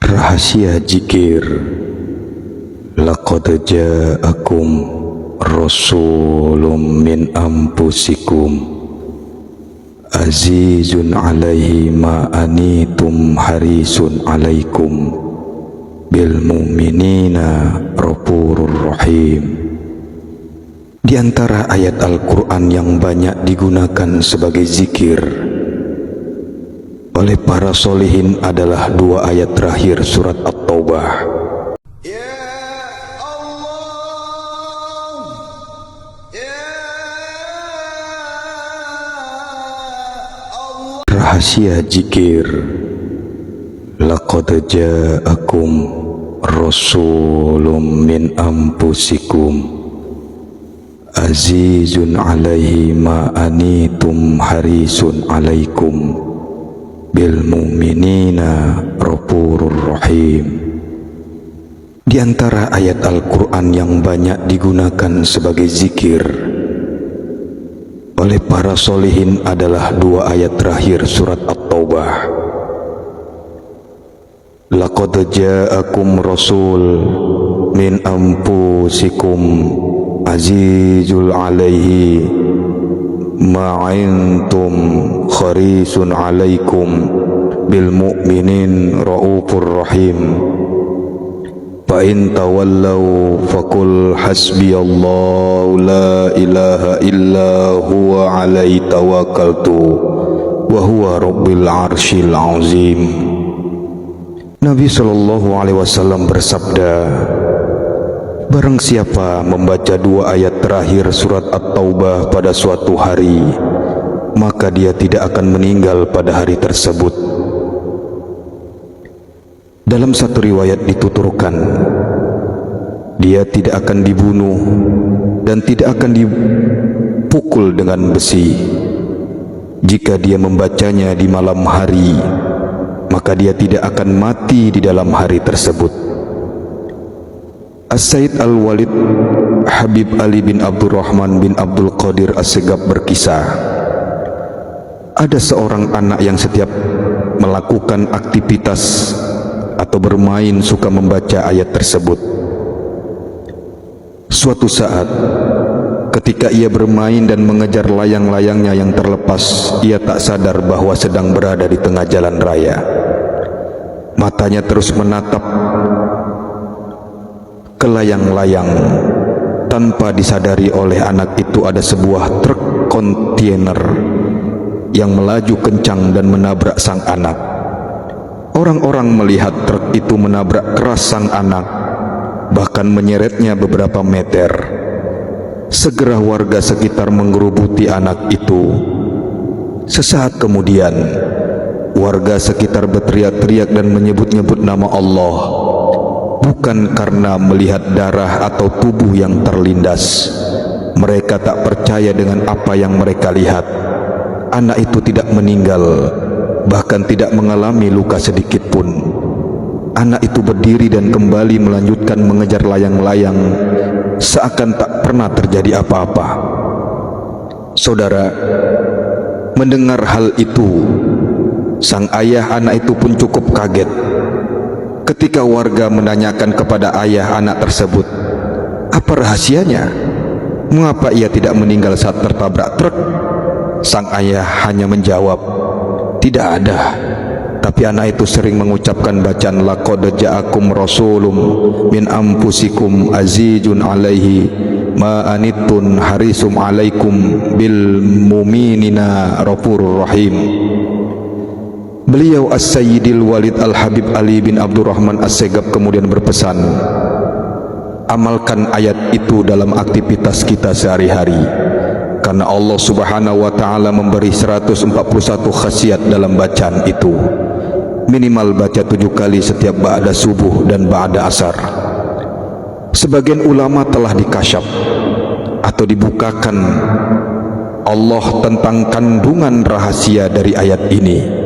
Rahasia zikir. Laqad ja'akum rasulun min anfusikum azizun alaihi ma anitum harisun alaikum bil mu'minina raufurur rahim. Di antara ayat Al-Quran yang banyak digunakan sebagai zikir oleh para solihin adalah dua ayat terakhir surat At-Taubah. Rahasia zikir. Laqad ja'akum rasulun min anfusikum azizun alaihi ma anitum harisun alaikum bil mu'minina raufurur rahim. Di antara ayat Al-Quran yang banyak digunakan sebagai zikir oleh para solihin adalah dua ayat terakhir surat At-Taubah. Laqad ja'akum rasul min anfusikum azizul alaihi ma'intum kharisun alaikum bil mu'minin raufur rahim. Fa in tawallaw faqul hasbiyallahu la ilaha illa huwa alaihi tawakkaltu wa huwa rabbil arsyil azim. Nabi sallallahu alaihi wasallam bersabda, barang siapa membaca dua ayat terakhir surat At-Taubah pada suatu hari, maka dia tidak akan meninggal pada hari tersebut. Dalam satu riwayat dituturkan, dia tidak akan dibunuh dan tidak akan dipukul dengan besi. Jika dia membacanya di malam hari, maka dia tidak akan mati di dalam hari tersebut. As-Sayyid Al-Walid Habib Ali bin Abdurrahman bin Abdul Qadir As-Segaf berkisah, ada seorang anak yang setiap melakukan aktivitas atau bermain suka membaca ayat tersebut. Suatu saat ketika ia bermain dan mengejar layang-layangnya yang terlepas, ia tak sadar bahwa sedang berada di tengah jalan raya. Matanya terus menatap ke layang-layang. Tanpa disadari oleh anak itu, ada sebuah truk kontainer yang melaju kencang dan menabrak sang anak. Orang-orang melihat truk itu menabrak keras sang anak, bahkan menyeretnya beberapa meter. Segera warga sekitar menggerubuti anak itu. Sesaat kemudian, warga sekitar berteriak-teriak dan menyebut-nyebut nama Allah, bukan karena melihat darah atau tubuh yang terlindas. Mereka tak percaya dengan apa yang mereka lihat. Anak itu tidak meninggal, bahkan tidak mengalami luka sedikit pun. Anak itu berdiri dan kembali melanjutkan mengejar layang-layang, seakan tak pernah terjadi apa-apa. Saudara, mendengar hal itu, sang ayah anak itu pun cukup kaget. Ketika warga menanyakan kepada ayah anak tersebut, apa rahasianya? Mengapa ia tidak meninggal saat tertabrak truk? Sang ayah hanya menjawab, tidak ada. Tapi anak itu sering mengucapkan bacaan laqad ja'akum rasulun min anfusikum azizun alaihi ma anittun harisum alaikum bil mu'minina raufurur rahim. Beliau As-Sayyidil Walid Al-Habib Ali bin Abdurrahman As-Segaf kemudian berpesan, amalkan ayat itu dalam aktivitas kita sehari-hari, karena Allah Subhanahu wa ta'ala memberi 141 khasiat dalam bacaan itu. Minimal baca 7 kali setiap ba'da subuh dan ba'da asar. Sebagian ulama telah dikasyaf atau dibukakan Allah tentang kandungan rahasia dari ayat ini.